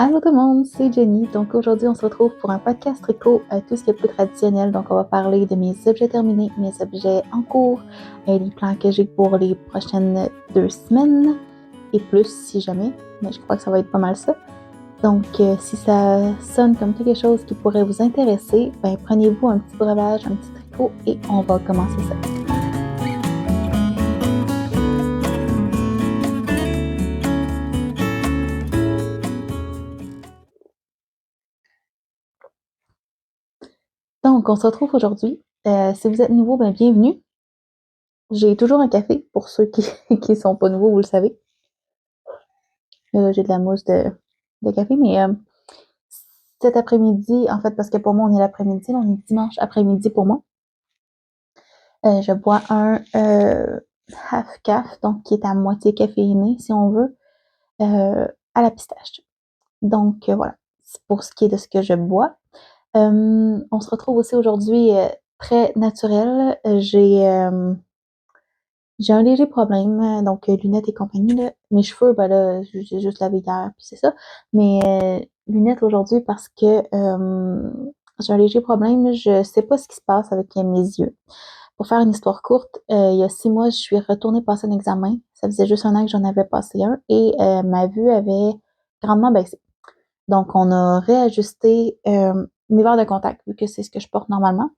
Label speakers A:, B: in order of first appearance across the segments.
A: Allô tout le monde, c'est Jenny. Donc aujourd'hui, on se retrouve pour un podcast tricot, tout ce qui est plus traditionnel. Donc on va parler de mes objets terminés, mes objets en cours, les plans que j'ai pour les prochaines 2 semaines et plus si jamais. Mais je crois que ça va être pas mal ça. Donc si ça sonne comme quelque chose qui pourrait vous intéresser, prenez-vous un petit breuvage, un petit tricot et on va commencer ça. Donc on se retrouve aujourd'hui. Si vous êtes nouveau, bienvenue. J'ai toujours un café pour ceux qui qui sont pas nouveaux, vous le savez. J'ai de la mousse de café, mais cet après-midi, en fait, parce que pour moi, on est l'après-midi, on est dimanche après-midi pour moi. Je bois un half caf, donc qui est à moitié caféiné, si on veut, à la pistache. Donc voilà, c'est pour ce qui est de ce que je bois. On se retrouve aussi aujourd'hui très naturel. J'ai un léger problème, donc lunettes et compagnie, là. Mes cheveux, là, j'ai juste lavé hier, puis c'est ça. Mais lunettes aujourd'hui parce que j'ai un léger problème. Je sais pas ce qui se passe avec mes yeux. Pour faire une histoire courte, il y a 6 mois, je suis retournée passer un examen. Ça faisait juste 1 an que j'en avais passé un et ma vue avait grandement baissé. Donc, on a réajusté mes verres de contact, vu que c'est ce que je porte normalement.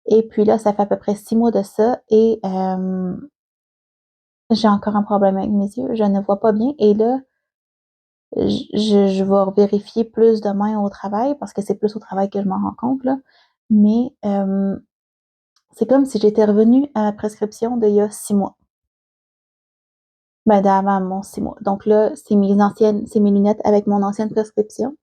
A: Et puis là, ça fait à peu près 6 mois de ça et j'ai encore un problème avec mes yeux, je ne vois pas bien et là, je vais vérifier plus demain au travail parce que c'est plus au travail que je m'en rends compte, là. Mais c'est comme si j'étais revenue à la prescription d'il y a 6 mois. D'avant mon 6 mois. Donc là, c'est mes lunettes avec mon ancienne prescription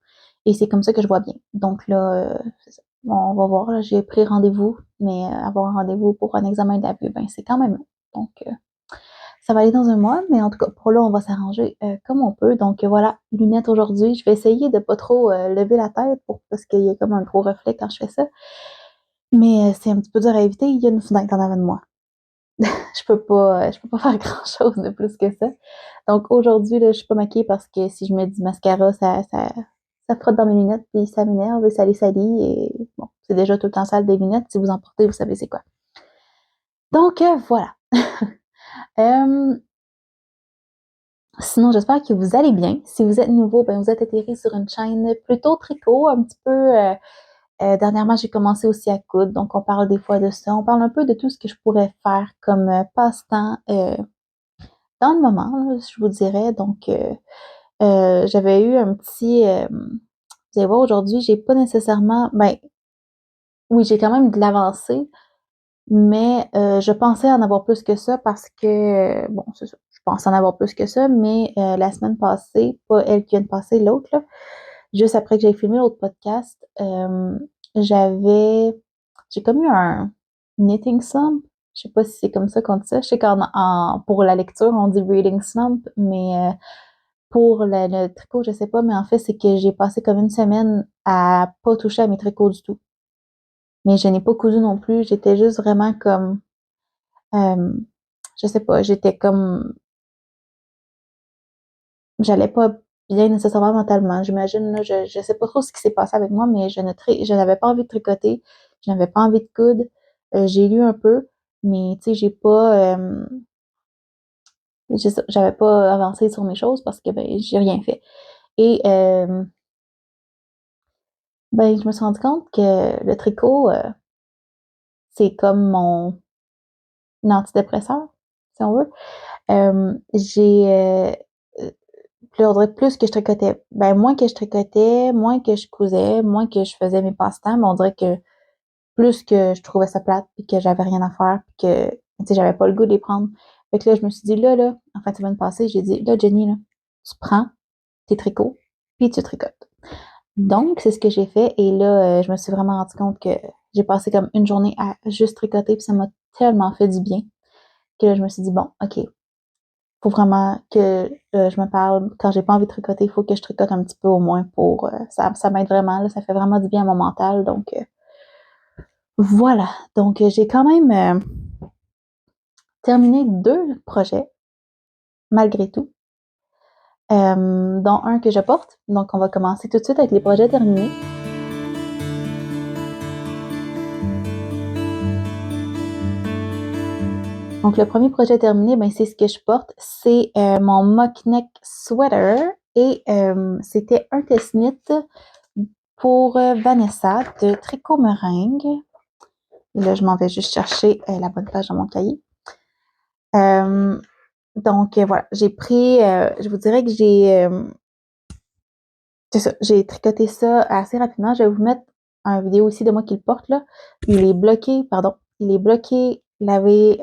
A: et c'est comme ça que je vois bien. Donc là, c'est ça. On va voir, là, j'ai pris rendez-vous, mais avoir un rendez-vous pour un examen de la vue, c'est quand même long. Donc ça va aller dans 1 mois, mais en tout cas, pour là, on va s'arranger comme on peut. Donc voilà, lunettes aujourd'hui. Je vais essayer de pas trop lever la tête parce qu'il y a comme un gros reflet quand je fais ça. Mais c'est un petit peu dur à éviter. Il y a une fenêtre en avant de moi. Je peux pas faire grand-chose de plus que ça. Donc aujourd'hui, là, je suis pas maquillée parce que si je mets du mascara, ça frotte dans mes lunettes, puis ça m'énerve et ça les salit. Et bon, c'est déjà tout le temps sale des lunettes. Si vous en portez, vous savez c'est quoi. Donc voilà. Euh, Sinon, j'espère que vous allez bien. Si vous êtes nouveau, vous êtes atterri sur une chaîne plutôt tricot, un petit peu. Dernièrement, j'ai commencé aussi à coudre, donc on parle des fois de ça. On parle un peu de tout ce que je pourrais faire comme passe-temps dans le moment, là, je vous dirais. Donc, j'avais eu un petit. Vous allez voir, aujourd'hui, j'ai pas nécessairement. Oui, j'ai quand même de l'avancée, mais je pensais en avoir plus que ça parce que, bon, c'est ça, je pensais en avoir plus que ça, mais la semaine passée, pas elle qui vient de passer, l'autre, là, juste après que j'ai filmé l'autre podcast, j'avais, j'ai comme eu un knitting slump. Je sais pas si c'est comme ça qu'on dit ça. Je sais pour la lecture, on dit reading slump, mais pour le tricot, je sais pas, mais en fait, c'est que j'ai passé comme 1 semaine à pas toucher à mes tricots du tout. Mais je n'ai pas cousu non plus. J'étais juste vraiment comme je sais pas, j'étais comme j'allais pas bien nécessairement mentalement. J'imagine, là, je sais pas trop ce qui s'est passé avec moi, mais je n'avais pas envie de tricoter, je n'avais pas envie de coudre. J'ai lu un peu, mais tu sais, j'ai pas j'avais pas avancé sur mes choses parce que j'ai rien fait. Et je me suis rendu compte que le tricot, c'est comme mon antidépresseur, si on veut. J'ai Puis là, on dirait plus que je tricotais, moins que je tricotais, moins que je cousais, moins que je faisais mes passe-temps, mais on dirait que plus que je trouvais ça plate, puis que j'avais rien à faire, puis que, tu sais, j'avais pas le goût de les prendre. Fait que là, je me suis dit, là, en fait, semaine passée, j'ai dit, là, Jenny, là, tu prends tes tricots, puis tu tricotes. Donc, c'est ce que j'ai fait, et là, je me suis vraiment rendu compte que j'ai passé comme une journée à juste tricoter, puis ça m'a tellement fait du bien, que là, je me suis dit, bon, OK, faut vraiment que je me parle. Quand j'ai pas envie de tricoter, il faut que je tricote un petit peu au moins pour ça m'aide vraiment, là, ça fait vraiment du bien à mon mental. Donc voilà. Donc j'ai quand même terminé 2 projets, malgré tout. dont un que je porte. Donc, on va commencer tout de suite avec les projets terminés. Donc, le premier projet terminé, ben, c'est ce que je porte. C'est mon mock neck sweater et c'était un test-knit pour Vanessa de Tricot Meringue. Et là, je m'en vais juste chercher la bonne page dans mon cahier. Donc, voilà, j'ai pris, je vous dirais que c'est ça, j'ai tricoté ça assez rapidement. Je vais vous mettre une vidéo aussi de moi qui le porte, là. Il est bloqué, lavé,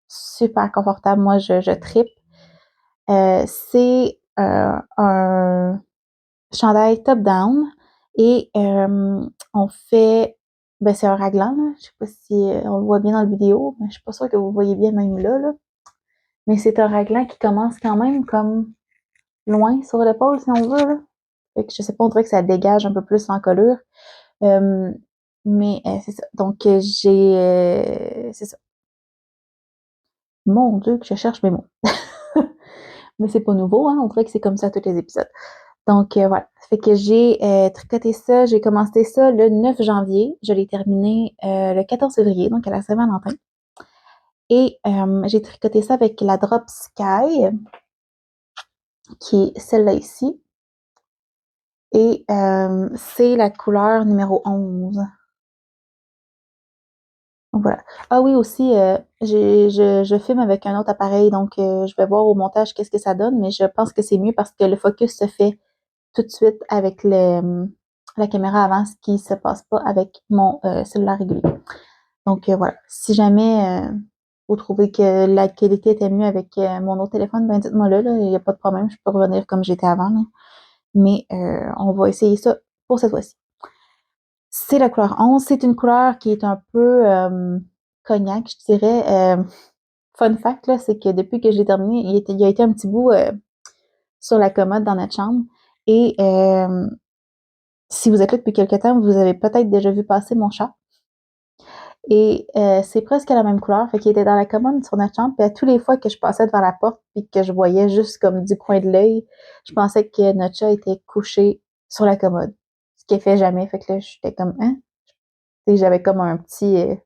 A: super confortable. Moi, je trippe. C'est un chandail top-down et on fait, ben c'est un raglan, là. Je sais pas si on le voit bien dans la vidéo, mais je suis pas sûre que vous voyez bien même là. Mais c'est un raglan qui commence quand même comme loin sur l'épaule, si on veut, là. Fait que je sais pas, on dirait que ça dégage un peu plus l'encolure. Euh, mais c'est ça. Donc, c'est ça. Mon Dieu, que je cherche mes mots. Mais c'est pas nouveau, hein. On dirait que c'est comme ça tous les épisodes. Donc, voilà. Fait que j'ai tricoté ça. J'ai commencé ça le 9 janvier. Je l'ai terminé le 14 février, donc à la Saint-Valentin. Et j'ai tricoté ça avec la Drop Sky, qui est celle-là ici. Et c'est la couleur numéro 11. Donc voilà. Ah oui, aussi, je filme avec un autre appareil, donc je vais voir au montage qu'est-ce que ça donne, mais je pense que c'est mieux parce que le focus se fait tout de suite avec la caméra avant, ce qui se passe pas avec mon cellulaire régulier. Donc voilà. Si jamais vous trouvez que la qualité était mieux avec mon autre téléphone, ben dites-moi là, il n'y a pas de problème, je peux revenir comme j'étais avant, là. Mais on va essayer ça pour cette fois-ci. C'est la couleur 11. C'est une couleur qui est un peu cognac, je dirais. Fun fact, là, c'est que depuis que j'ai terminé, il y a été un petit bout sur la commode dans notre chambre. Et si vous êtes là depuis quelque temps, vous avez peut-être déjà vu passer mon chat. Et c'est presque la même couleur. Fait qu'il était dans la commode sur notre chambre. Puis à tous les fois que je passais devant la porte puis que je voyais juste comme du coin de l'œil, je pensais que notre chat était couché sur la commode. Ce qu'il fait jamais. Fait que là, j'étais comme, hein? Et j'avais comme un petit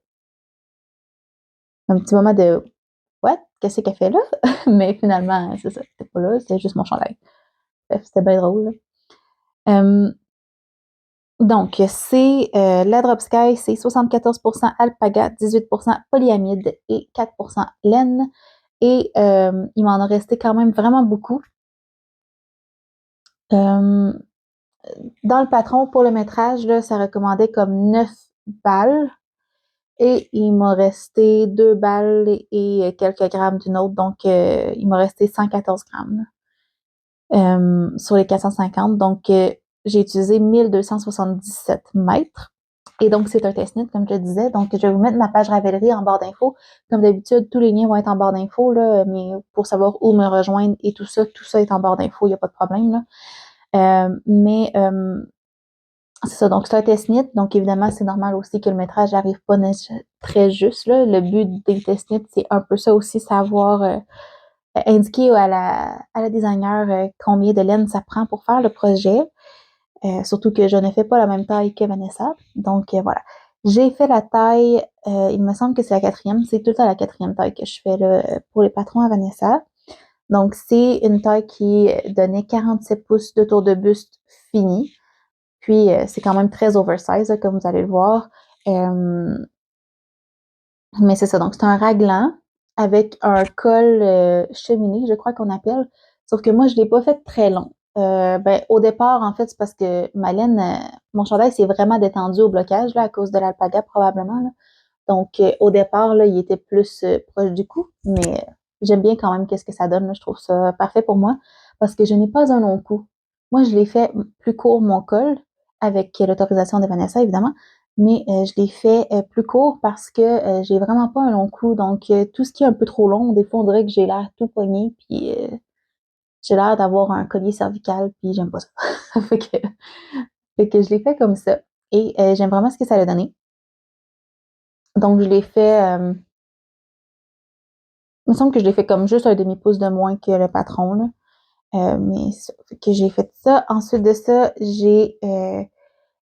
A: moment de what? Qu'est-ce qu'elle fait là? Mais finalement, c'est ça. C'était pas là, c'était juste mon chandail. Bref, c'était bien drôle, là. Donc, c'est la Drop Sky, c'est 74% alpaga, 18% polyamide et 4% laine. Et il m'en a resté quand même vraiment beaucoup. Euh, dans le patron, pour le métrage, là, ça recommandait comme 9 balles. Et il m'a resté 2 balles et quelques grammes d'une autre. Donc, il m'a resté 114 grammes sur les 450. Donc, j'ai utilisé 1277 mètres. Et donc, c'est un test-knit, comme je le disais. Donc, je vais vous mettre ma page Ravelry en barre d'infos. Comme d'habitude, tous les liens vont être en barre d'infos, là, mais pour savoir où me rejoindre et tout ça est en barre d'infos, il n'y a pas de problème, là. Mais c'est ça, donc c'est un test-knit. Donc, évidemment, c'est normal aussi que le métrage n'arrive pas très juste, là. Le but des test-knits, c'est un peu ça aussi, savoir indiquer à la designer combien de laine ça prend pour faire le projet. Surtout que je ne fais pas la même taille que Vanessa. Donc voilà. J'ai fait la taille, il me semble que c'est la quatrième, c'est tout le temps la quatrième taille que je fais là, pour les patrons à Vanessa. Donc c'est une taille qui donnait 47 pouces de tour de buste fini. Puis c'est quand même très oversize, là, comme vous allez le voir. Mais c'est ça, donc c'est un raglan avec un col cheminé, je crois qu'on appelle. Sauf que moi, je ne l'ai pas fait très long. Ben, au départ, en fait, c'est parce que ma laine, mon chandail s'est vraiment détendu au blocage là, à cause de l'alpaga, probablement, là. Donc, au départ, là, il était plus proche du cou, mais j'aime bien quand même qu'est-ce que ça donne, là. Je trouve ça parfait pour moi parce que je n'ai pas un long cou. Moi, je l'ai fait plus court mon col avec l'autorisation de Vanessa, évidemment, mais je l'ai fait plus court parce que j'ai vraiment pas un long cou. Donc, tout ce qui est un peu trop long, des fois, on dirait que j'ai l'air tout poigné, puis j'ai l'air d'avoir un collier cervical, puis j'aime pas ça. fait que, fait que je l'ai fait comme ça. Et j'aime vraiment ce que ça a donné. Donc, je l'ai fait, il me semble que je l'ai fait comme juste un demi-pouce de moins que le patron, là. Mais c'est ça, fait que j'ai fait ça. Ensuite de ça, j'ai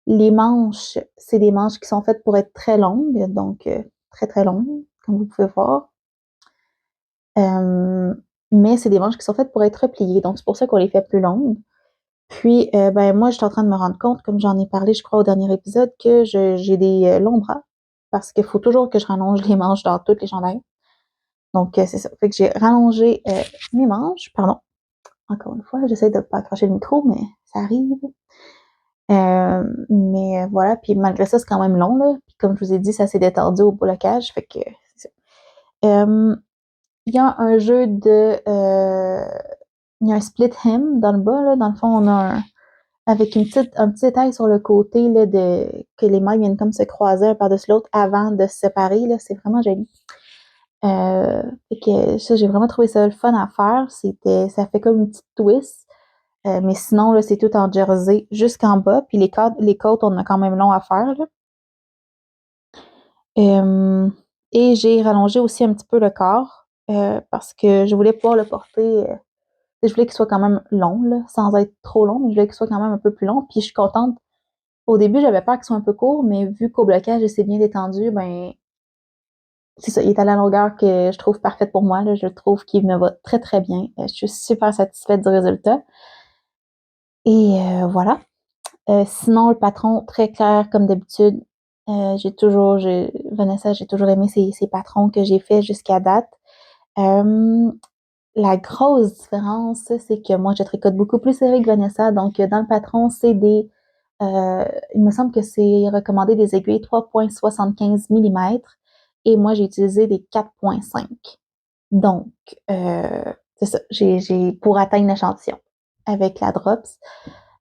A: les manches, c'est des manches qui sont faites pour être très longues, donc très très longues, comme vous pouvez voir. Mais c'est des manches qui sont faites pour être repliées, donc c'est pour ça qu'on les fait plus longues. Puis, ben moi, je suis en train de me rendre compte, comme j'en ai parlé, je crois, au dernier épisode, que j'ai des longs bras, parce qu'il faut toujours que je rallonge les manches dans toutes les chandails. Donc, c'est ça. Fait que j'ai rallongé mes manches. Pardon, encore une fois, j'essaie de pas accrocher le micro, mais ça arrive. Mais voilà, puis malgré ça, c'est quand même long, là. Puis comme je vous ai dit, ça s'est détendu au blocage, fait que c'est ça. Il y a un jeu de... il y a un split hem dans le bas, là. Dans le fond, on a avec un petit détail sur le côté, là, que les mailles viennent comme se croiser un par-dessus l'autre avant de se séparer, là. C'est vraiment joli. Fait que ça, j'ai vraiment trouvé ça le fun à faire. Ça fait comme une petite twist. Mais sinon, là, c'est tout en jersey jusqu'en bas. Puis les côtes, on a quand même long à faire, là. Et j'ai rallongé aussi un petit peu le corps parce que je voulais pouvoir le porter. Je voulais qu'il soit quand même long, là, sans être trop long, mais je voulais qu'il soit quand même un peu plus long. Puis je suis contente. Au début, j'avais peur qu'il soit un peu court, mais vu qu'au blocage, il s'est bien détendu, ben c'est ça, il est à la longueur que je trouve parfaite pour moi, là. Je trouve qu'il me va très, très bien. Je suis super satisfaite du résultat. Et voilà. Sinon, le patron, très clair comme d'habitude. Vanessa, j'ai toujours aimé ces patrons que j'ai faits jusqu'à date. Euh, la grosse différence, c'est que moi, je tricote beaucoup plus serré que Vanessa. Donc, dans le patron, il me semble que c'est recommandé des aiguilles 3,75 millimètres et moi, j'ai utilisé des 4,5. Donc, c'est ça, pour atteindre l'échantillon avec la Drops,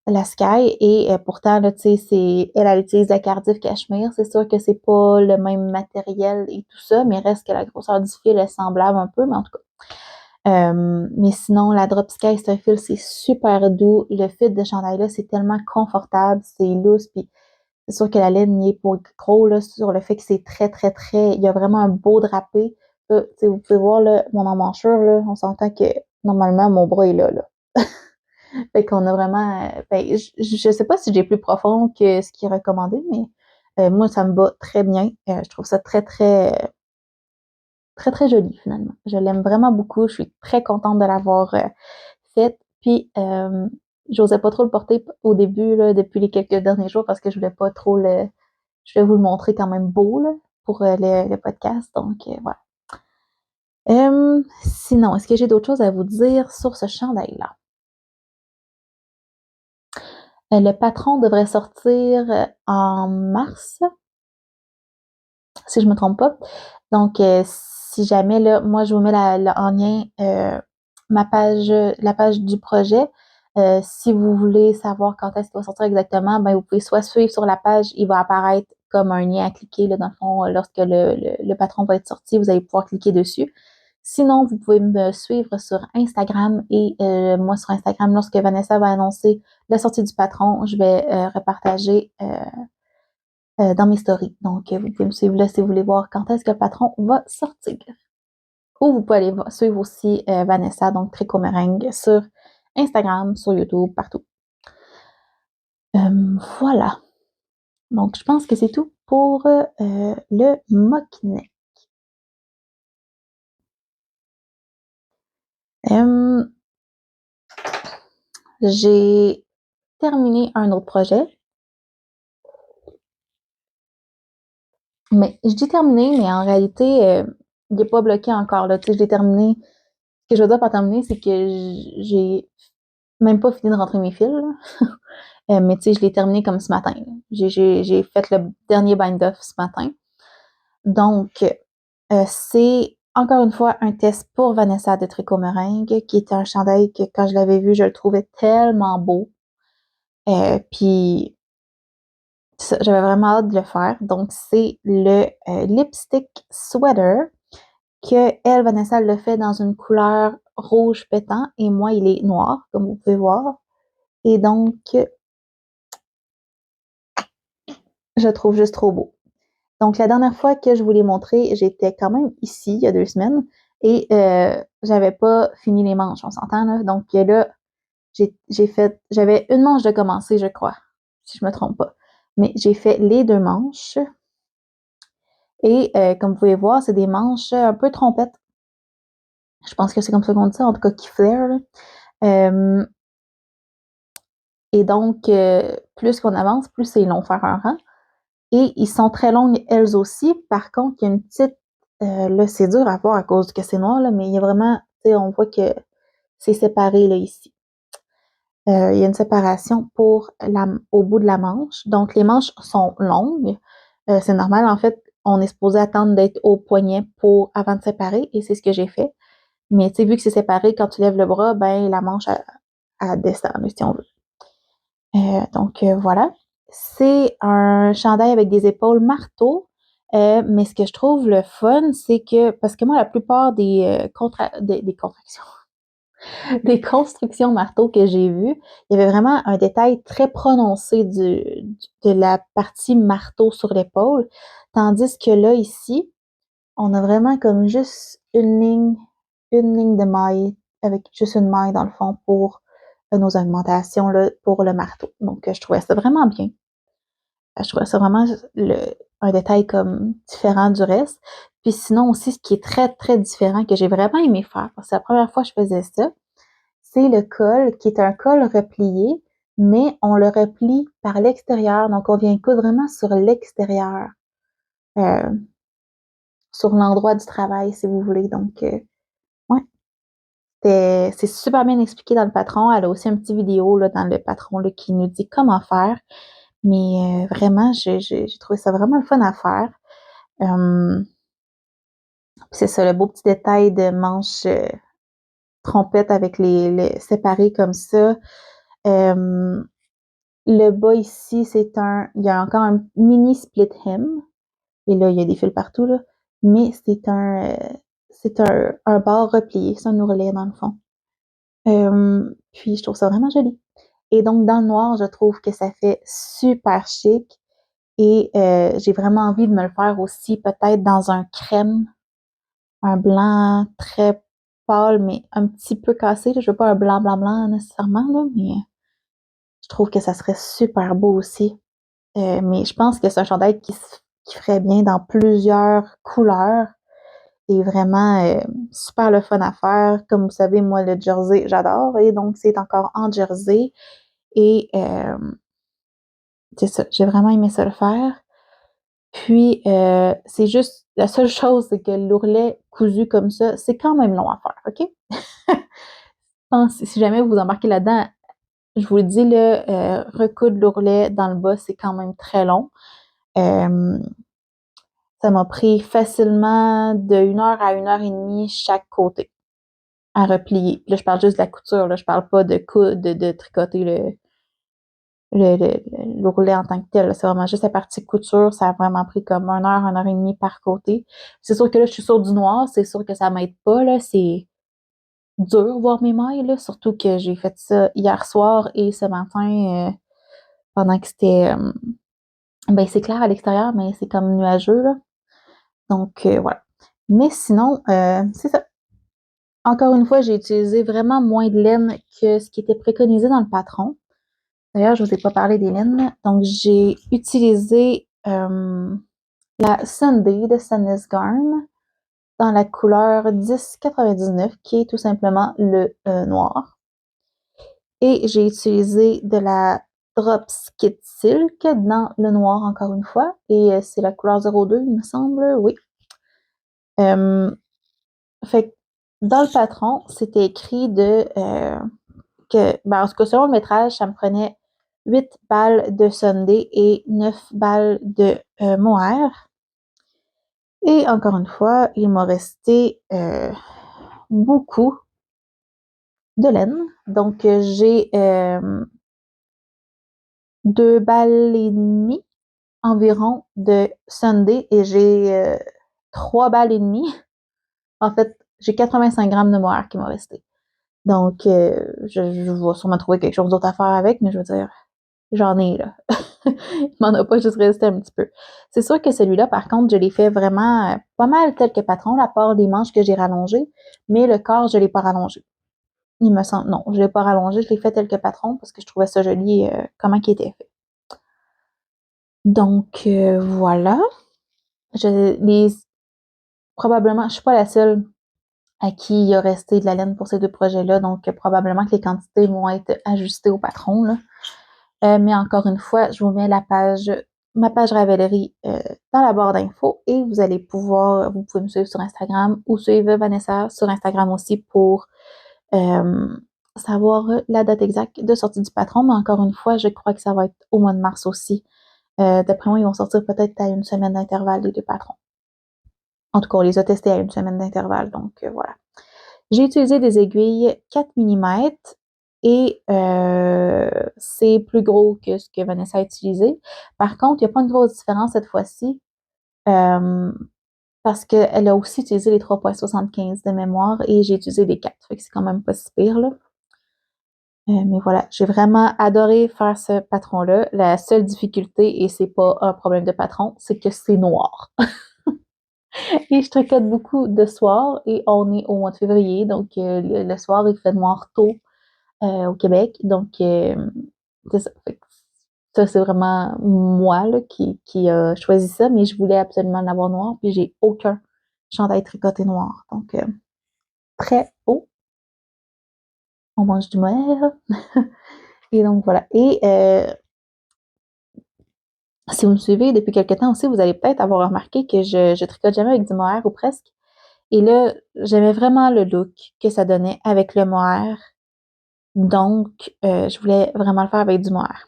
A: la Sky, et pourtant, là, tu sais, elle utilise la Cardiff Cashmere. C'est sûr que c'est pas le même matériel et tout ça, mais reste que la grosseur du fil est semblable un peu, mais en tout cas. Mais sinon, la Drop Sky, c'est un fil, c'est super doux. Le fil de chandail là, c'est tellement confortable, c'est loose, puis c'est sûr que la laine n'y est pas gros là, sur le fait que c'est très, très, très. Il y a vraiment un beau drapé. Là, vous pouvez voir là, mon emmanchure, là, on s'entend que normalement mon bras est là, là. Fait qu'on a vraiment. Ben, je sais pas si j'ai plus profond que ce qui est recommandé, mais moi, ça me va très bien. Je trouve ça très, très, très, très joli finalement. Je l'aime vraiment beaucoup. Je suis très contente de l'avoir faite. Puis, j'osais pas trop le porter au début, là, depuis les quelques derniers jours, parce que je voulais pas trop le. Je vais vous le montrer quand même beau là, pour le podcast. Donc, voilà. Sinon, est-ce que j'ai d'autres choses à vous dire sur ce chandail-là? Le patron devrait sortir en mars, si je me trompe pas. Donc, si jamais, là, moi, je vous mets en lien la page du projet. Si vous voulez savoir quand est-ce qu'il va sortir exactement, ben, vous pouvez soit suivre sur la page, il va apparaître comme un lien à cliquer, là, dans le fond, lorsque le patron va être sorti, vous allez pouvoir cliquer dessus. Sinon, vous pouvez me suivre sur Instagram et moi sur Instagram, lorsque Vanessa va annoncer la sortie du patron, je vais repartager dans mes stories. Donc, vous pouvez me suivre là si vous voulez voir quand est-ce que le patron va sortir. Ou vous pouvez aller suivre aussi Vanessa, donc Tricot Meringue, sur Instagram, sur YouTube, partout. Voilà. Donc, je pense que c'est tout pour le mock-neck. J'ai terminé un autre projet. Mais je dis terminé, mais en réalité, il n'est pas bloqué encore. Là. Tu sais, je l'ai terminé. Ce que je veux dire par terminer, c'est que j'ai même pas fini de rentrer mes fils. Là. Mais tu sais, je l'ai terminé comme ce matin. J'ai fait le dernier bind-off ce matin. Donc, c'est encore une fois un test pour Vanessa de Tricot Meringue, qui était un chandail que quand je l'avais vu, je le trouvais tellement beau. Puis, j'avais vraiment hâte de le faire. Donc, c'est le lipstick sweater que elle, Vanessa, le fait dans une couleur rouge pétant et moi, il est noir, comme vous pouvez voir. Et donc, je trouve juste trop beau. Donc, la dernière fois que je vous l'ai montré, j'étais quand même ici, il y a 2 semaines, et j'avais pas fini les manches, on s'entend, là. Donc, là, j'avais une manche de commencer, je crois, si je me trompe pas. Mais j'ai fait les 2 manches et comme vous pouvez voir, c'est des manches un peu trompettes. Je pense que c'est comme ça qu'on dit ça, en tout cas qui flaire, là. Et donc, plus qu'on avance, plus c'est long faire un rang. Et ils sont très longues elles aussi. Par contre, il y a une petite, là, c'est dur à voir à cause que c'est noir, là, mais il y a vraiment, tu sais, on voit que c'est séparé, là, ici. Il y a une séparation au bout de la manche. Donc, les manches sont longues. C'est normal, en fait, on est supposé attendre d'être au poignet avant de séparer, et c'est ce que j'ai fait. Mais tu sais, vu que c'est séparé, quand tu lèves le bras, ben la manche, elle descend, si on veut. Donc voilà. C'est un chandail avec des épaules marteau. Mais ce que je trouve le fun, c'est que, parce que moi, la plupart des contractions, des constructions marteau que j'ai vues, il y avait vraiment un détail très prononcé de la partie marteau sur l'épaule. Tandis que là, ici, on a vraiment comme juste une ligne de maille avec juste une maille dans le fond pour nos augmentations là, pour le marteau. Donc, je trouvais ça vraiment bien. Je trouvais ça vraiment un détail comme différent du reste. Puis sinon aussi, ce qui est très, très différent, que j'ai vraiment aimé faire, parce que c'est la première fois que je faisais ça, c'est le col, qui est un col replié, mais on le replie par l'extérieur. Donc, on vient coudre vraiment sur l'extérieur, euh, sur l'endroit du travail, si vous voulez. Donc, ouais. C'est super bien expliqué dans le patron. Elle a aussi un petit vidéo là, dans le patron là, qui nous dit comment faire. Mais vraiment, j'ai trouvé ça vraiment le fun à faire. C'est ça, le beau petit détail de manche trompette avec les séparés comme ça. Le bas ici, il y a encore un mini split hem. Et là, il y a des fils partout, là. Mais c'est un bord replié, c'est un ourlet dans le fond. Puis je trouve ça vraiment joli. Et donc, dans le noir, je trouve que ça fait super chic. Et j'ai vraiment envie de me le faire aussi, peut-être dans un crème, un blanc très pâle, mais un petit peu cassé. Je veux pas un blanc, blanc, blanc nécessairement, là, mais je trouve que ça serait super beau aussi. Mais je pense que c'est un chandail qui ferait bien dans plusieurs couleurs et vraiment super le fun à faire. Comme vous savez, moi, le jersey, j'adore. Et donc, c'est encore en jersey. Et c'est ça, j'ai vraiment aimé ça le faire. Puis, c'est juste, la seule chose, c'est que l'ourlet cousu comme ça, c'est quand même long à faire, OK? Si jamais vous vous embarquez là-dedans, je vous le dis, là, recoudre l'ourlet dans le bas, c'est quand même très long. Euh, Ça m'a pris facilement de 1 heure à 1 heure et demie chaque côté à replier. Là, je parle juste de la couture, là, je parle pas de tricoter l'ourlet en tant que tel. C'est vraiment juste la partie couture. Ça a vraiment pris comme 1 heure et demie par côté. C'est sûr que là, je suis sur du noir. C'est sûr que ça m'aide pas, là. C'est dur voir mes mailles, là. Surtout que j'ai fait ça hier soir et ce matin, pendant que c'était, ben, c'est clair à l'extérieur, mais c'est comme nuageux, là. Donc, voilà. Mais sinon, c'est ça. Encore une fois, j'ai utilisé vraiment moins de laine que ce qui était préconisé dans le patron. D'ailleurs, je ne vous ai pas parlé des laines. Donc, j'ai utilisé la Sunday de Sandnes Garn dans la couleur 1099, qui est tout simplement le noir. Et j'ai utilisé de la Drops Kit Silk dans le noir, encore une fois. Et c'est la couleur 02, il me semble. Oui. Fait que dans le patron, c'était écrit en tout cas, selon le métrage, ça me prenait 8 balles de Sunday et 9 balles de mohair. Et encore une fois, il m'a resté beaucoup de laine. Donc, j'ai 2 balles et demie environ de Sunday et j'ai 3 balles et demie. En fait, j'ai 85 grammes de mohair qui m'ont resté. Donc, je vais sûrement trouver quelque chose d'autre à faire avec, mais je veux dire, j'en ai là. Il m'en a pas juste resté un petit peu. C'est sûr que celui-là, par contre, je l'ai fait vraiment pas mal tel que patron, à part les manches que j'ai rallongées, mais le corps, je l'ai pas rallongé. Il me semble, non, je l'ai pas rallongé, je l'ai fait tel que patron parce que je trouvais ça joli, comment il était fait. Donc, voilà. Je les Probablement, je suis pas la seule à qui il a resté de la laine pour ces 2 projets-là, donc probablement que les quantités vont être ajustées au patron, là. Mais encore une fois, je vous mets ma page Ravelry, dans la barre d'infos et vous pouvez me suivre sur Instagram ou suivre Vanessa sur Instagram aussi pour euh, savoir la date exacte de sortie du patron. Mais encore une fois, je crois que ça va être au mois de mars aussi. D'après moi, ils vont sortir peut-être à une semaine d'intervalle, les 2 patrons. En tout cas, on les a testés à une semaine d'intervalle, donc voilà. J'ai utilisé des aiguilles 4 millimètres et c'est plus gros que ce que Vanessa a utilisé. Par contre, il n'y a pas une grosse différence cette fois-ci euh, parce qu'elle a aussi utilisé les 3,75 de mémoire et j'ai utilisé les 4. Fait que c'est quand même pas si pire, là. Mais voilà, j'ai vraiment adoré faire ce patron-là. La seule difficulté, et c'est pas un problème de patron, c'est que c'est noir. Et je tricote beaucoup de soir et on est au mois de février, donc le soir, il fait noir tôt au Québec. Donc, c'est ça. Ça, c'est vraiment moi là, qui a choisi ça, mais je voulais absolument l'avoir noir, puis j'ai aucun chandail tricoté noir. Donc, très haut. On mange du mohair. Et donc, voilà. Et si vous me suivez depuis quelques temps aussi, vous allez peut-être avoir remarqué que je tricote jamais avec du mohair ou presque. Et là, j'aimais vraiment le look que ça donnait avec le mohair. Donc, je voulais vraiment le faire avec du mohair.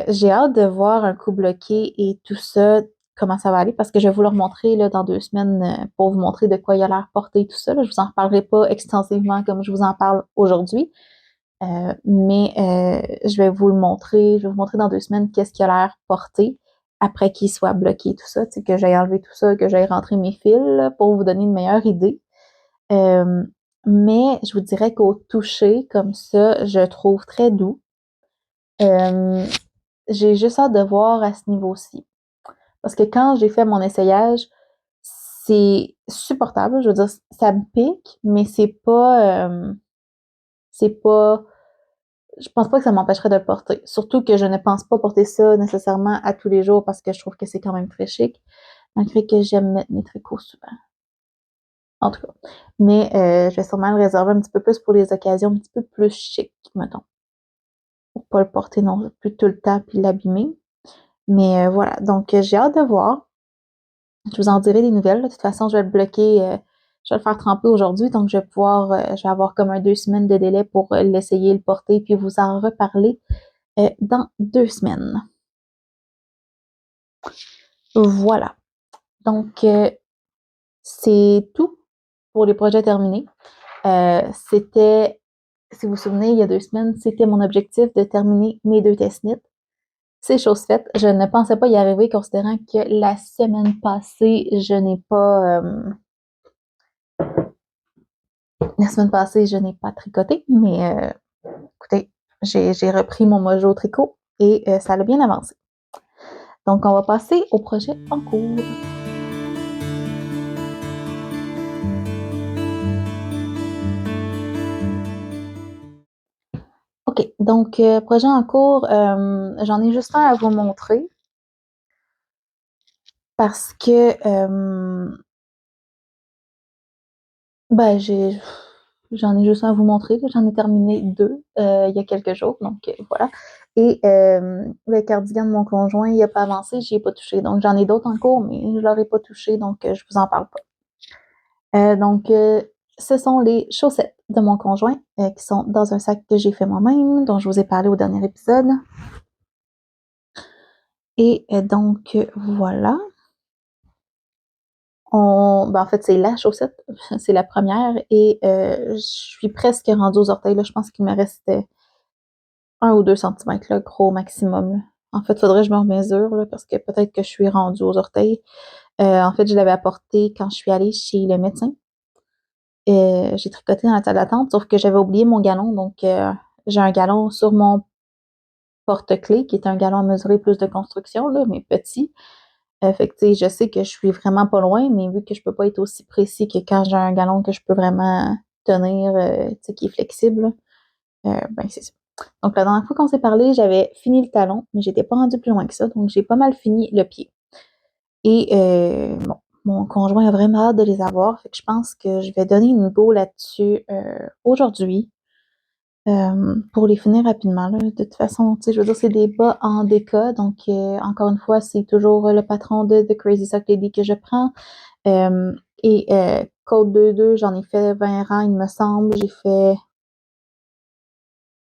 A: J'ai hâte de voir un coup bloqué et tout ça, comment ça va aller, parce que je vais vous le remontrer là, dans 2 semaines pour vous montrer de quoi il a l'air porté et tout ça. Là. Je vous en reparlerai pas extensivement comme je vous en parle aujourd'hui, mais je vais vous le montrer. Je vais vous montrer dans 2 semaines qu'est-ce qui a l'air porté après qu'il soit bloqué tout ça, que j'aille enlever tout ça, que j'aille rentrer mes fils là, pour vous donner une meilleure idée. Euh, mais je vous dirais qu'au toucher, comme ça, je trouve très doux. Euh, j'ai juste hâte de voir à ce niveau-ci. Parce que quand j'ai fait mon essayage, c'est supportable. Je veux dire, ça me pique, mais c'est pas, je pense pas que ça m'empêcherait de le porter. Surtout que je ne pense pas porter ça nécessairement à tous les jours parce que je trouve que c'est quand même très chic. Malgré que j'aime mettre mes tricots souvent. En tout cas. Mais je vais sûrement le réserver un petit peu plus pour les occasions un petit peu plus chic, mettons. Pour pas le porter non plus tout le temps puis l'abîmer. Mais voilà. Donc, j'ai hâte de voir. Je vous en dirai des nouvelles. De toute façon, je vais le bloquer. Je vais le faire tremper aujourd'hui. Donc, je vais avoir comme 2 semaines de délai pour l'essayer, le porter, puis vous en reparler dans 2 semaines. Voilà. Donc, c'est tout pour les projets terminés. C'était, si vous vous souvenez, il y a 2 semaines, c'était mon objectif de terminer mes 2 test-knits. C'est chose faite. Je ne pensais pas y arriver, considérant que la semaine passée, je n'ai pas tricoté, mais écoutez, j'ai repris mon mojo tricot et ça a bien avancé. Donc, on va passer au projet en cours. OK, donc projet en cours, j'en ai juste un à vous montrer parce que ben j'en ai juste un à vous montrer. J'en ai terminé 2 il y a quelques jours, donc voilà. Et le cardigan de mon conjoint, il n'a pas avancé, j'y ai pas touché. Donc j'en ai d'autres en cours, mais je ne leur ai pas touché, donc je vous en parle pas. Donc, ce sont les chaussettes de mon conjoint qui sont dans un sac que j'ai fait moi-même, dont je vous ai parlé au dernier épisode. Et donc, voilà. En fait, c'est la chaussette, c'est la première, et je suis presque rendue aux orteils. Là. Je pense qu'il me reste 1 ou 2 centimètres, là, gros maximum. Là. En fait, il faudrait que je me remesure, là, parce que peut-être que je suis rendue aux orteils. En fait, je l'avais apporté quand je suis allée chez le médecin. J'ai tricoté dans la salle d'attente, sauf que j'avais oublié mon galon. Donc, j'ai un galon sur mon porte-clés, qui est un galon mesuré plus de construction, là, mais petit. Fait que, tu sais, je sais que je suis vraiment pas loin, mais vu que je peux pas être aussi précis que quand j'ai un galon que je peux vraiment tenir, tu sais, qui est flexible. Ben, c'est ça. Donc, la dernière fois qu'on s'est parlé, j'avais fini le talon, mais j'étais pas rendue plus loin que ça, donc j'ai pas mal fini le pied. Et bon, mon conjoint a vraiment hâte de les avoir, fait que je pense que je vais donner une go là-dessus aujourd'hui pour les finir rapidement. Là. De toute façon, tu sais, je veux dire, c'est des bas en déca, donc encore une fois, c'est toujours le patron de The Crazy Sock Lady que je prends. Et Code 2-2, j'en ai fait 20 rangs, il me semble. J'ai fait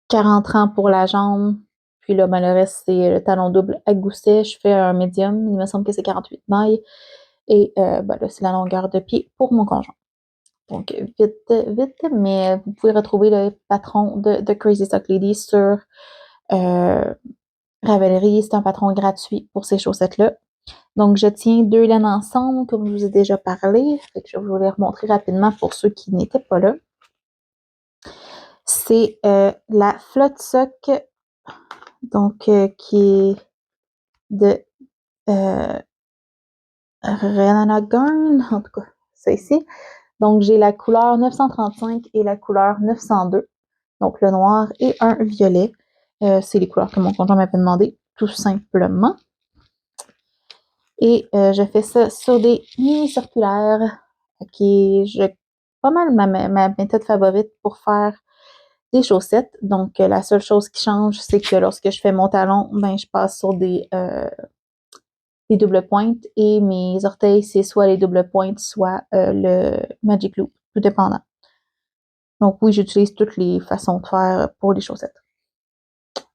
A: 40 rangs pour la jambe. Puis là, ben, le reste, c'est le talon double à gousset. Je fais un médium. Il me semble que c'est 48 mailles. Et ben là, c'est la longueur de pied pour mon conjoint. Donc, vite, vite, mais vous pouvez retrouver le patron de Crazy Sock Lady sur Ravelry. C'est un patron gratuit pour ces chaussettes-là. Donc, je tiens 2 laines ensemble, comme je vous ai déjà parlé. Fait que je vais vous les remontrer rapidement pour ceux qui n'étaient pas là. C'est la Flotte Sock, donc qui est de Renana Garn, en tout cas, ça ici. Donc, j'ai la couleur 935 et la couleur 902. Donc, le noir et un violet. C'est les couleurs que mon conjoint m'avait demandé, tout simplement. Et je fais ça sur des mini-circulaires, qui est pas mal ma méthode favorite pour faire des chaussettes. Donc, la seule chose qui change, c'est que lorsque je fais mon talon, ben, je passe sur des doubles pointes et mes orteils, c'est soit les doubles pointes, soit le Magic Loop, tout dépendant. Donc, oui, j'utilise toutes les façons de faire pour les chaussettes.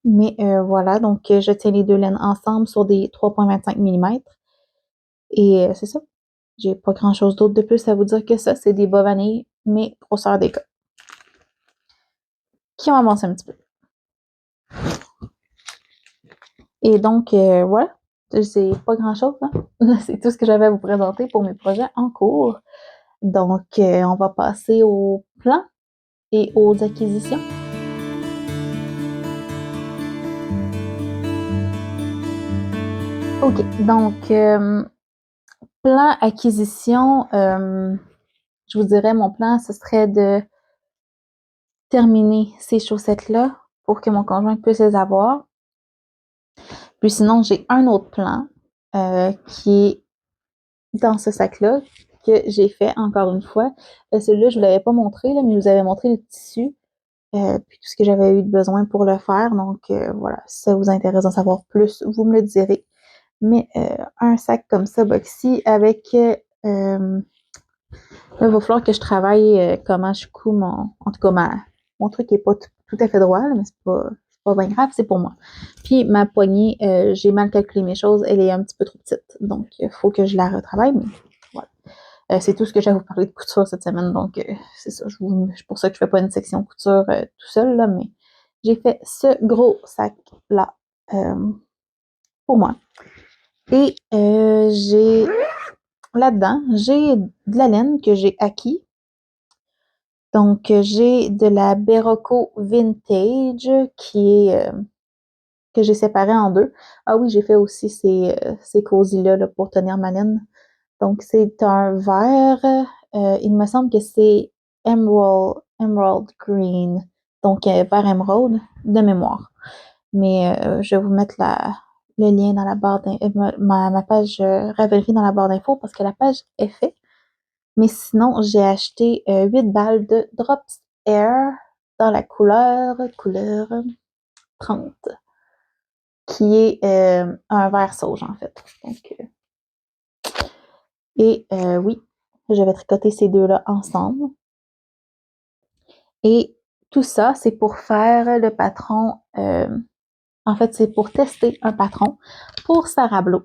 A: Mais voilà, donc je tiens les 2 laines ensemble sur des 3,25 mm. Et c'est ça. J'ai pas grand-chose d'autre de plus à vous dire que ça. C'est des bas vanille, mais grosseur des cas. Qui ont avancé un petit peu. Et donc, voilà. C'est pas grand-chose, hein? C'est tout ce que j'avais à vous présenter pour mes projets en cours. Donc, on va passer au plan et aux acquisitions. OK. Donc, plan acquisition, je vous dirais, mon plan, ce serait de terminer ces chaussettes-là pour que mon conjoint puisse les avoir. Puis sinon, j'ai un autre plan qui est dans ce sac-là que j'ai fait encore une fois. Celui-là, je ne vous l'avais pas montré, là, mais je vous avais montré le tissu puis tout ce que j'avais eu de besoin pour le faire. Donc voilà, si ça vous intéresse d'en savoir plus, vous me le direz. Mais un sac comme ça, boxy, avec il va falloir que je travaille comment je couds en tout cas, mon truc est pas tout à fait droit, là, mais c'est pas bien grave, c'est pour moi. Puis ma poignée, j'ai mal calculé mes choses, elle est un petit peu trop petite. Donc, il faut que je la retravaille, mais voilà. C'est tout ce que j'ai à vous parler de couture cette semaine. Donc, c'est ça. C'est pour ça que je fais pas une section couture tout seul, là, mais j'ai fait ce gros sac-là pour moi. Et là-dedans, j'ai de la laine que j'ai acquis. Donc, j'ai de la Berroco Vintage qui est que j'ai séparé en 2. Ah oui, j'ai fait aussi ces cosy-là là, pour tenir ma laine. Donc, c'est un vert. Il me semble que c'est Emerald Green. Donc, vert émeraude de mémoire. Mais je vais vous mettre le lien dans la barre ma page Ravelry dans la barre d'infos parce que la page est faite. Mais sinon, j'ai acheté 8 balles de Drops Air dans la couleur 30, qui est un vert sauge en fait. Donc, et oui, je vais tricoter ces deux-là ensemble. Et tout ça, c'est pour faire le patron. En fait, c'est pour tester un patron pour Sarah Blo.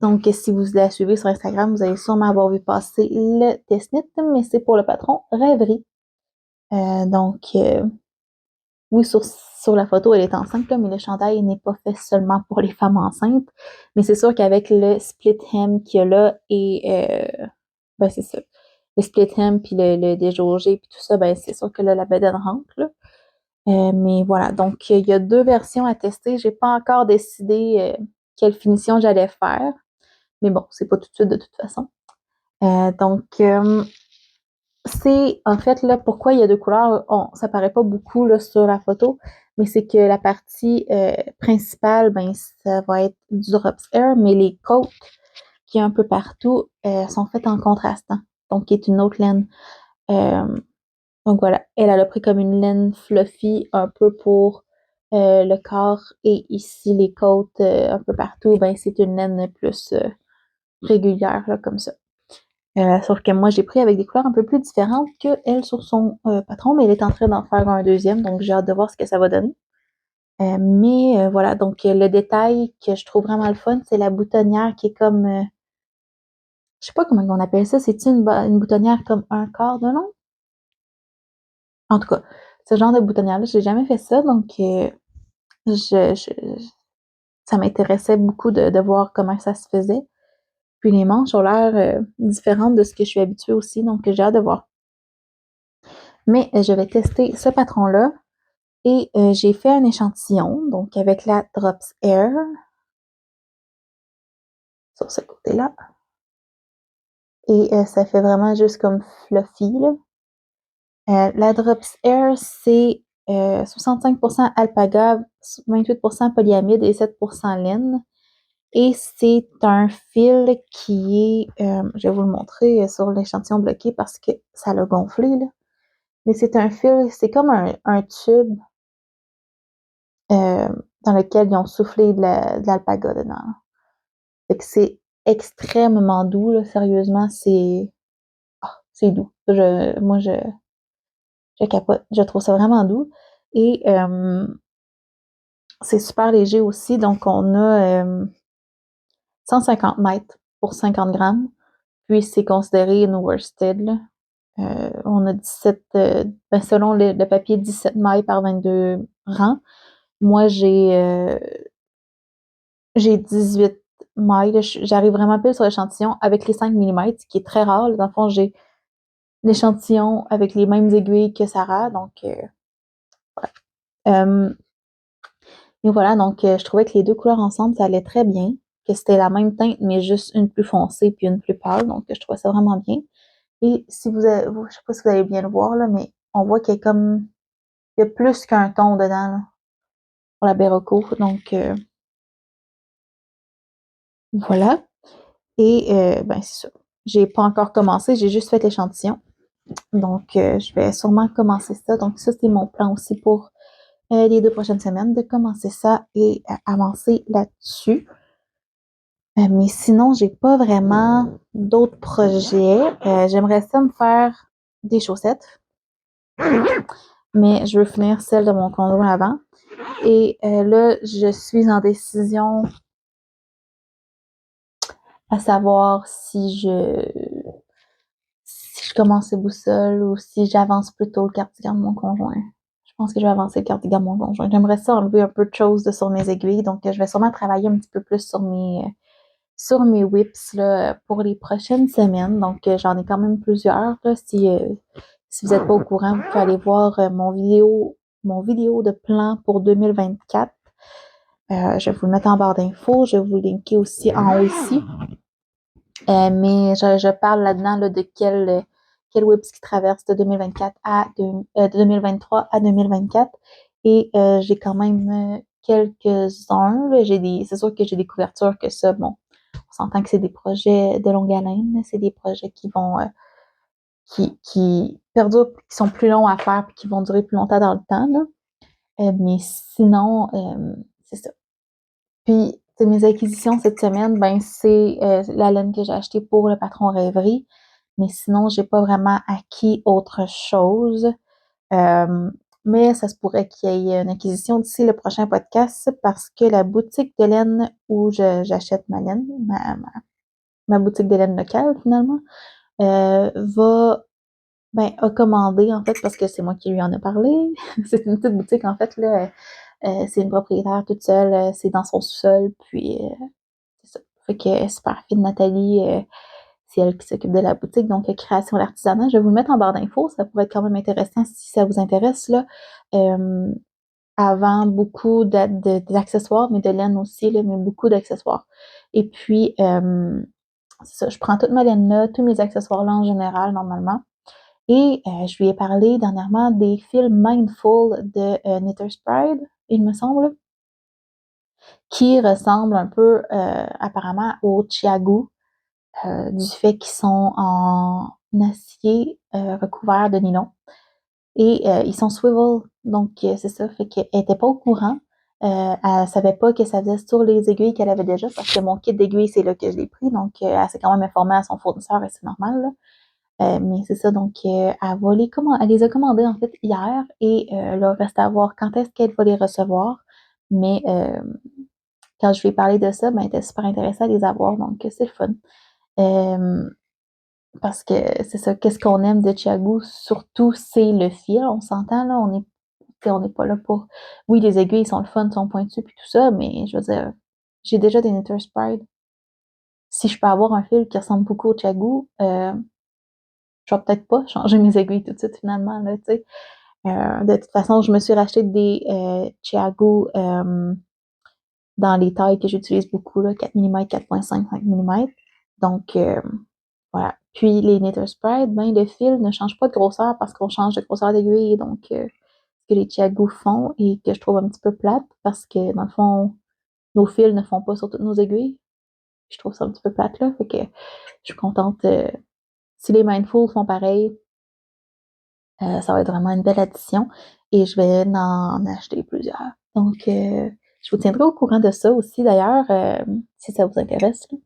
A: Donc, si vous la suivez sur Instagram, vous allez sûrement avoir vu passer le test-knit, mais c'est pour le patron Rêverie. Donc, oui, sur la photo, elle est enceinte, là, mais le chandail n'est pas fait seulement pour les femmes enceintes. Mais c'est sûr qu'avec le split hem qu'il y a là et ben c'est ça. Le split hem puis le déjaugé puis tout ça, ben c'est sûr que là, la bedaine rentre. Là. Mais voilà, donc il y a 2 versions à tester. J'ai pas encore décidé quelle finition j'allais faire. Mais bon, c'est pas tout de suite de toute façon. Donc C'est en fait là pourquoi il y a 2 couleurs, ça paraît pas beaucoup là sur la photo, mais c'est que la partie, principale, ben, ça va être du Drops Air, mais les côtes qu'il y a un peu partout, sont faites en contrastant, donc qui est une autre laine. Donc voilà, elle a pris comme une laine fluffy un peu pour, le corps et ici les côtes, un peu partout, ben, c'est une laine plus, régulière là comme ça. Sauf que moi, j'ai pris avec des couleurs un peu plus différentes qu'elle sur son patron, mais elle est en train d'en faire un deuxième, donc j'ai hâte de voir ce que ça va donner. Mais voilà, donc le détail que je trouve vraiment le fun, c'est la boutonnière qui est comme, je sais pas comment on appelle ça, c'est une boutonnière comme un quart de long? En tout cas, ce genre de boutonnière-là, j'ai jamais fait ça, donc je, je- ça m'intéressait beaucoup de voir comment ça se faisait. Puis les manches ont l'air différentes de ce que je suis habituée aussi, donc j'ai hâte de voir. Mais je vais tester ce patron-là et j'ai fait un échantillon, donc avec la Drops Air sur ce côté-là. Et ça fait vraiment juste comme fluffy, là. La Drops Air, c'est 65% alpaga, 28% polyamide et 7% laine. Et c'est un fil qui est, je vais vous le montrer sur l'échantillon bloqué parce que ça l'a gonflé, là. Mais c'est un fil, c'est comme un tube euh, dans lequel ils ont soufflé de l'alpaga dedans. Fait que c'est extrêmement doux, là, sérieusement, c'est doux. Je capote. Je trouve ça vraiment doux. Et c'est super léger aussi. Donc, on a 150 mètres pour 50 grammes. Puis, c'est considéré une worsted, là. On a 17, ben, selon le papier, 17 mailles par 22 rangs. Moi, j'ai 18 mailles. J'arrive vraiment pile sur l'échantillon avec les 5 millimètres, ce qui est très rare. Dans le fond, j'ai l'échantillon avec les mêmes aiguilles que Sarah. Donc, euh, et voilà, donc je trouvais que les deux couleurs ensemble, ça allait très bien, que c'était la même teinte, mais juste une plus foncée puis une plus pâle. Donc, je trouvais ça vraiment bien. Et si je sais pas si vous allez bien le voir, là, mais on voit il y a plus qu'un ton dedans, là, pour la Berroco. Donc, voilà. Et, ben, c'est ça. J'ai pas encore commencé, j'ai juste fait l'échantillon. Donc, je vais sûrement commencer ça. Donc, ça, c'est mon plan aussi pour les 2 prochaines semaines, de commencer ça et avancer là-dessus. Mais sinon, j'ai pas vraiment d'autres projets. J'aimerais ça me faire des chaussettes, mais je veux finir celle de mon conjoint avant. Et là, je suis en décision à savoir si je commence le boussole ou si j'avance plutôt le cardigan de mon conjoint. Je pense que je vais avancer le cardigan de mon conjoint. J'aimerais ça enlever un peu de choses sur mes aiguilles, donc je vais sûrement travailler un petit peu plus sur mes whips là, pour les prochaines semaines. Donc j'en ai quand même plusieurs. Là, si vous n'êtes pas au courant, vous pouvez aller voir mon vidéo de plan pour 2024. Je vais vous le mettre en barre d'infos. Je vais vous linker aussi en haut ici. Mais je parle là-dedans là, de quel whips qui traverse de 2024 de 2023 à 2024. Et j'ai quand même quelques-uns. Là. C'est sûr que j'ai des couvertures que ça, bon, on s'entend que c'est des projets de longue haleine. C'est des projets qui perdurent, qui sont plus longs à faire et qui vont durer plus longtemps dans le temps. Là. Mais sinon, c'est ça. Puis, mes acquisitions cette semaine, ben, c'est la laine que j'ai achetée pour le patron Rêverie. Mais sinon, j'ai pas vraiment acquis autre chose. Euh, mais ça se pourrait qu'il y ait une acquisition d'ici le prochain podcast parce que la boutique de laine où j'achète ma laine, ma boutique de laine locale finalement, va a commandé en fait parce que c'est moi qui lui en ai parlé. C'est une petite boutique en fait là. C'est une propriétaire toute seule, c'est dans son sous-sol, puis c'est ça. Fait que super fine Nathalie, c'est elle qui s'occupe de la boutique, donc création l'artisanat. Je vais vous le mettre en barre d'infos, ça pourrait être quand même intéressant si ça vous intéresse là. Euh, Avant beaucoup d'accessoires, mais de laine aussi, là, mais beaucoup d'accessoires. Et puis c'est ça, je prends toute ma laine là, tous mes accessoires là en général normalement. Et je lui ai parlé dernièrement des fils Mindful de Knitter's Pride, il me semble, qui ressemblent un peu apparemment au Chiagu, du fait qu'ils sont en acier recouvert de nylon. Et ils sont swivel, donc c'est ça, fait qu'elle était pas au courant. Elle savait pas que ça faisait sur les aiguilles qu'elle avait déjà, parce que mon kit d'aiguilles, c'est là que je l'ai pris, donc elle s'est quand même informée à son fournisseur et c'est normal, là. Mais c'est ça, donc elle les a commandés en fait hier et là, reste à voir quand est-ce qu'elle va les recevoir. Mais quand je lui ai parlé de ça, ben, elle était super intéressée à les avoir, donc c'est le fun. Euh, Parce que c'est ça, qu'est-ce qu'on aime de Chiago, surtout c'est le fil, on s'entend là, on n'est pas là pour. Oui, les aiguilles sont le fun, sont pointues puis tout ça, mais je veux dire, j'ai déjà des Knitter's Pride. Si je peux avoir un fil qui ressemble beaucoup au Chiago, je vais peut-être pas changer mes aiguilles tout de suite finalement, là, tu sais. De toute façon, je me suis racheté des Chiago dans les tailles que j'utilise beaucoup, là, 4 mm, 4,5, 5 mm. Donc, voilà. Puis les Knitter's Pride, ben, le fil ne change pas de grosseur parce qu'on change de grosseur d'aiguille. Donc, ce que les Chiago font et que je trouve un petit peu plate parce que, dans le fond, nos fils ne font pas sur toutes nos aiguilles. Je trouve ça un petit peu plate, là. Fait que je suis contente. Si les Mindful font pareil, ça va être vraiment une belle addition et je vais en acheter plusieurs. Donc, je vous tiendrai au courant de ça aussi, d'ailleurs, si ça vous intéresse, là.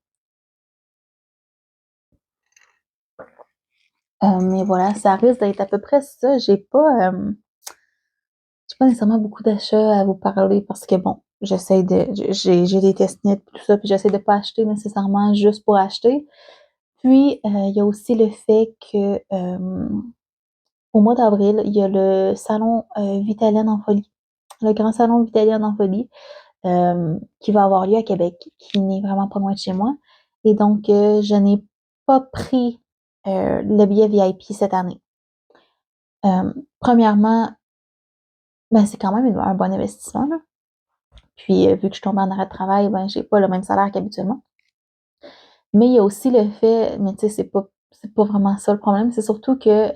A: Mais voilà, ça risque d'être à peu près ça. J'ai pas nécessairement beaucoup d'achats à vous parler parce que bon, j'ai des testnets tout ça, puis j'essaie de pas acheter nécessairement juste pour acheter. Puis il y a aussi le fait que au mois d'avril, il y a le salon Vitalienne en folie, le grand salon Vitalienne en folie qui va avoir lieu à Québec, qui n'est vraiment pas loin de chez moi. Et donc je n'ai pas pris le billet VIP cette année. Premièrement, ben c'est quand même un bon investissement, là. Puis, vu que je tombe en arrêt de travail, ben, j'ai pas le même salaire qu'habituellement. Mais il y a aussi le fait, mais tu sais, c'est pas vraiment ça le problème. C'est surtout que,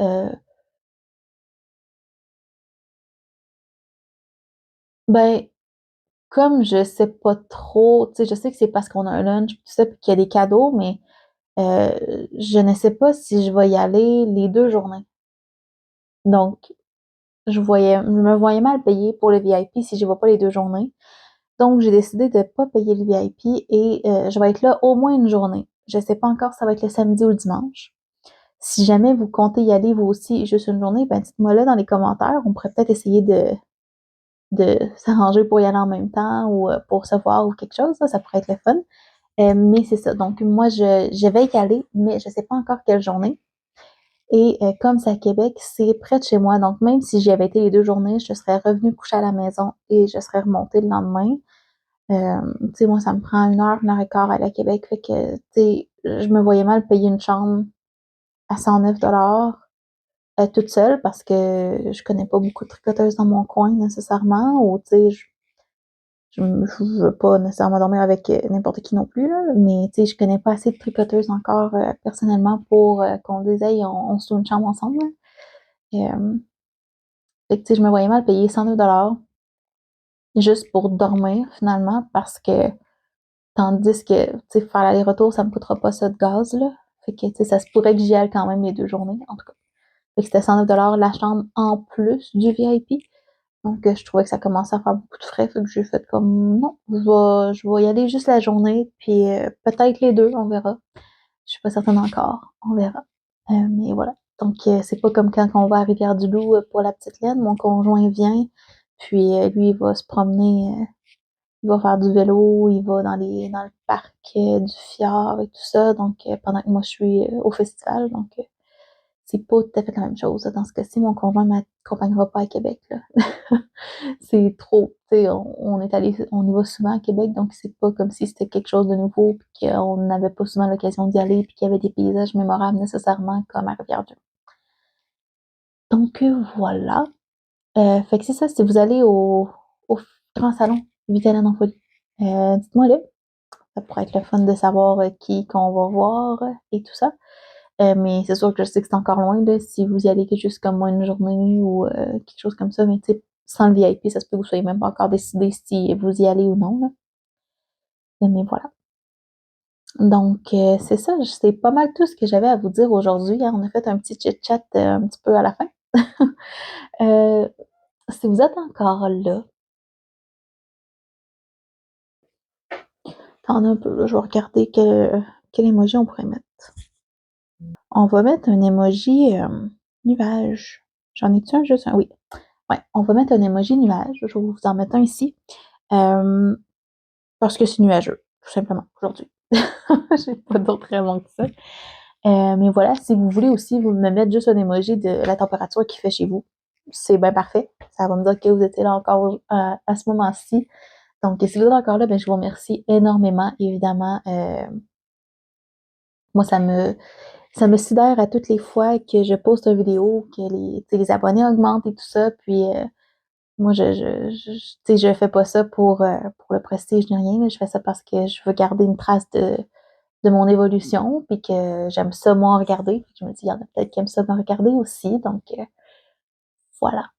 A: ben, comme je sais pas trop, tu sais, je sais que c'est parce qu'on a un lunch, tout ça, puis qu'il y a des cadeaux, mais je ne sais pas si je vais y aller les 2 journées. Donc, je me voyais mal payer pour le VIP si je vais pas les 2 journées. Donc, j'ai décidé de pas payer le VIP et je vais être là au moins une journée. Je sais pas encore si ça va être le samedi ou le dimanche. Si jamais vous comptez y aller vous aussi juste une journée, ben dites-moi là dans les commentaires. On pourrait peut-être essayer de s'arranger pour y aller en même temps ou pour se voir ou quelque chose. Ça pourrait être le fun. Mais c'est ça. Donc moi, je vais y aller, mais je sais pas encore quelle journée. Et comme c'est à Québec, c'est près de chez moi. Donc même si j'y avais été les 2 journées, je serais revenue coucher à la maison et je serais remontée le lendemain. Tu sais, moi, ça me prend une heure et quart à aller à Québec. Fait que, tu sais, je me voyais mal payer une chambre à 109 toute seule parce que je connais pas beaucoup de tricoteuses dans mon coin nécessairement ou tu sais je veux pas nécessairement dormir avec n'importe qui non plus là, mais tu sais je connais pas assez de tricoteuses encore personnellement pour qu'on dise hey on se loue une chambre ensemble là. Et, fait que tu sais je me voyais mal payer 109 juste pour dormir finalement parce que tandis que tu sais faire l'aller-retour ça me coûtera pas ça de gaz là, fait que tu sais ça se pourrait que j'y aille quand même les 2 journées en tout cas. Fait que c'était 109 la chambre en plus du VIP. Donc, je trouvais que ça commençait à faire beaucoup de frais. Fait que j'ai fait comme, non, je vais y aller juste la journée. Puis peut-être les deux, on verra. Je suis pas certaine encore. On verra. Mais voilà. Donc, c'est pas comme quand on va à Rivière-du-Loup pour la petite laine. Mon conjoint vient. Puis lui, il va se promener. Il va faire du vélo. Il va dans le parc du Fjord et tout ça. Donc, pendant que moi, je suis au festival. Donc, c'est pas tout à fait la même chose. Dans ce cas-ci, mon conjoint m'accompagnera pas à Québec, là. C'est trop, tu sais, on y va souvent à Québec, donc c'est pas comme si c'était quelque chose de nouveau, puis qu'on n'avait pas souvent l'occasion d'y aller, puis qu'il y avait des paysages mémorables nécessairement comme à Rivière-du. Donc voilà. Fait que c'est ça, si vous allez au grand salon Vitalienne en folie, dites-moi là. Ça pourrait être le fun de savoir qui qu'on va voir et tout ça. Mais c'est sûr que je sais que c'est encore loin, là, si vous y allez que juste comme moi une journée ou quelque chose comme ça, mais tu sais, sans le VIP, ça se peut que vous soyez même pas encore décidé si vous y allez ou non, là. Mais voilà. Donc, c'est ça, c'est pas mal tout ce que j'avais à vous dire aujourd'hui, hein. On a fait un petit chit-chat, un petit peu à la fin. Heu, Si vous êtes encore là, attendez un peu là, je vais regarder quel emoji on pourrait mettre. On va mettre un emoji, nuage. J'en ai-tu un? Juste un? Oui. Ouais, on va mettre un emoji nuage. Je vais vous en mettre un ici, hem, parce que c'est nuageux, tout simplement, aujourd'hui. J'ai pas d'autre raison que ça. Mais voilà, si vous voulez aussi vous me mettre juste un emoji de la température qu'il fait chez vous, c'est bien parfait. Ça va me dire que vous étiez là encore à ce moment-ci. Donc, si vous êtes encore là, ben, je vous remercie énormément, évidemment. Moi, ça me sidère à toutes les fois que je poste une vidéo, que les abonnés augmentent et tout ça. Puis, moi, je fais pas ça pour le prestige ni rien. Là. Je fais ça parce que je veux garder une trace de mon évolution, puis que j'aime ça, moi, regarder. Puis je me dis, il y en a peut-être qui aiment ça me regarder aussi. Donc, voilà.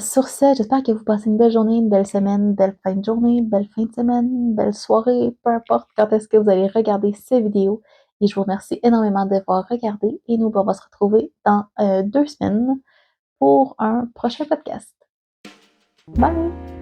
A: Sur ce, j'espère que vous passez une belle journée, une belle semaine, une belle fin de journée, une belle fin de semaine, une belle soirée, peu importe quand est-ce que vous allez regarder ces vidéos. Et je vous remercie énormément d'avoir regardé. Et nous, on va se retrouver dans 2 semaines pour un prochain podcast. Bye!